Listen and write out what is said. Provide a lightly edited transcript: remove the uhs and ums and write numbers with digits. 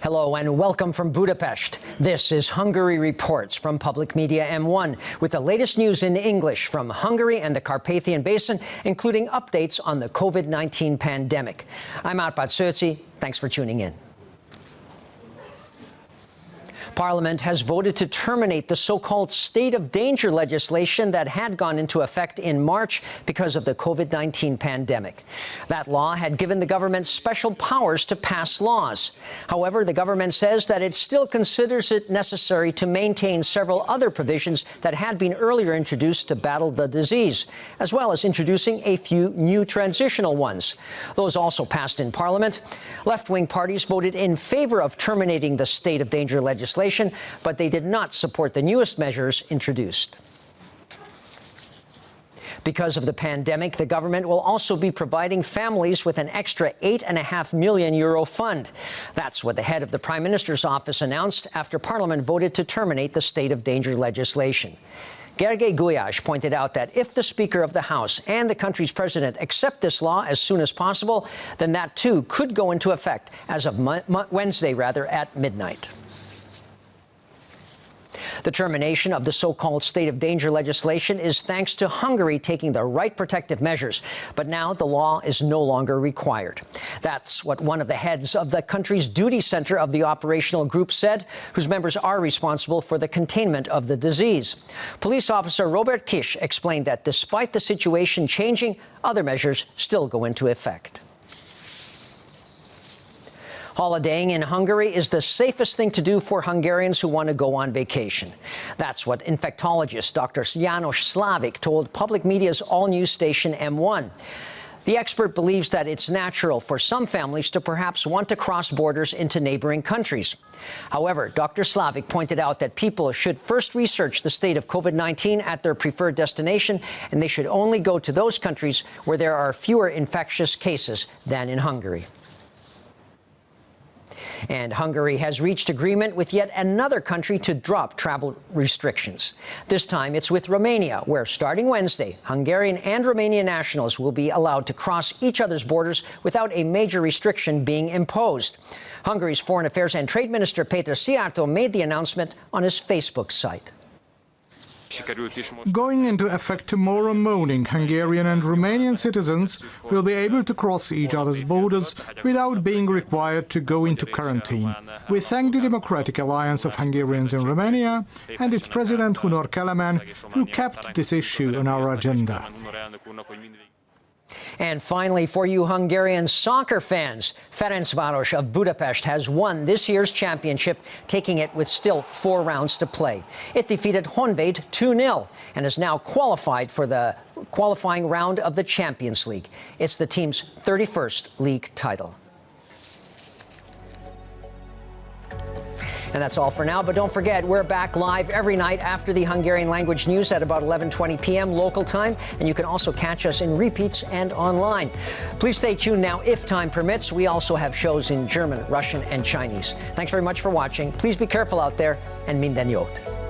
Hello and welcome from Budapest. This is Hungary Reports from Public Media M1 with the latest news in English from Hungary and the Carpathian Basin, including updates on the COVID-19 pandemic. I'm Árpád Szőci. Thanks for tuning in. Parliament has voted to terminate the so-called state of danger legislation that had gone into effect in March because of the COVID-19 pandemic. That law had given the government special powers to pass laws. However, the government says that it still considers it necessary to maintain several other provisions that had been earlier introduced to battle the disease, as well as introducing a few new transitional ones. Those also passed in Parliament. Left-wing parties voted in favor of terminating the state of danger legislation, but they did not support the newest measures introduced. Because of the pandemic, the government will also be providing families with an extra €8.5 million fund. That's what the head of the Prime Minister's office announced after Parliament voted to terminate the state of danger legislation. Gergely Gulyás pointed out that if the Speaker of the House and the country's president accept this law as soon as possible, then that too could go into effect as of Wednesday at midnight. The termination of the so-called state of danger legislation is thanks to Hungary taking the right protective measures, but now the law is no longer required. That's what one of the heads of the country's duty center of the operational group said, whose members are responsible for the containment of the disease. Police officer Robert Kiss explained that despite the situation changing, other measures still go into effect. Holidaying in Hungary is the safest thing to do for Hungarians who want to go on vacation. That's what infectologist Dr. János Slavik told public media's all-news station M1. The expert believes that it's natural for some families to perhaps want to cross borders into neighboring countries. However, Dr. Slavik pointed out that people should first research the state of COVID-19 at their preferred destination, and they should only go to those countries where there are fewer infectious cases than in Hungary. And Hungary has reached agreement with yet another country to drop travel restrictions. This time it's with Romania, where starting Wednesday, Hungarian and Romanian nationals will be allowed to cross each other's borders without a major restriction being imposed. Hungary's Foreign Affairs and Trade Minister Péter Szijjártó made the announcement on his Facebook site. Going into effect tomorrow morning, Hungarian and Romanian citizens will be able to cross each other's borders without being required to go into quarantine. We thank the Democratic Alliance of Hungarians in Romania and its president, Hunor Kelemen, who kept this issue on our agenda. And finally, for you Hungarian soccer fans, Ferencváros of Budapest has won this year's championship, taking it with still 4 rounds to play. It defeated Honvéd 2-0 and is now qualified for the qualifying round of the Champions League. It's the team's 31st league title. And that's all for now, but don't forget, we're back live every night after the Hungarian language news at about 11:20 p.m. local time, and you can also catch us in repeats and online. Please stay tuned now if time permits. We also have shows in German, Russian, and Chinese. Thanks very much for watching. Please be careful out there, and minden jót.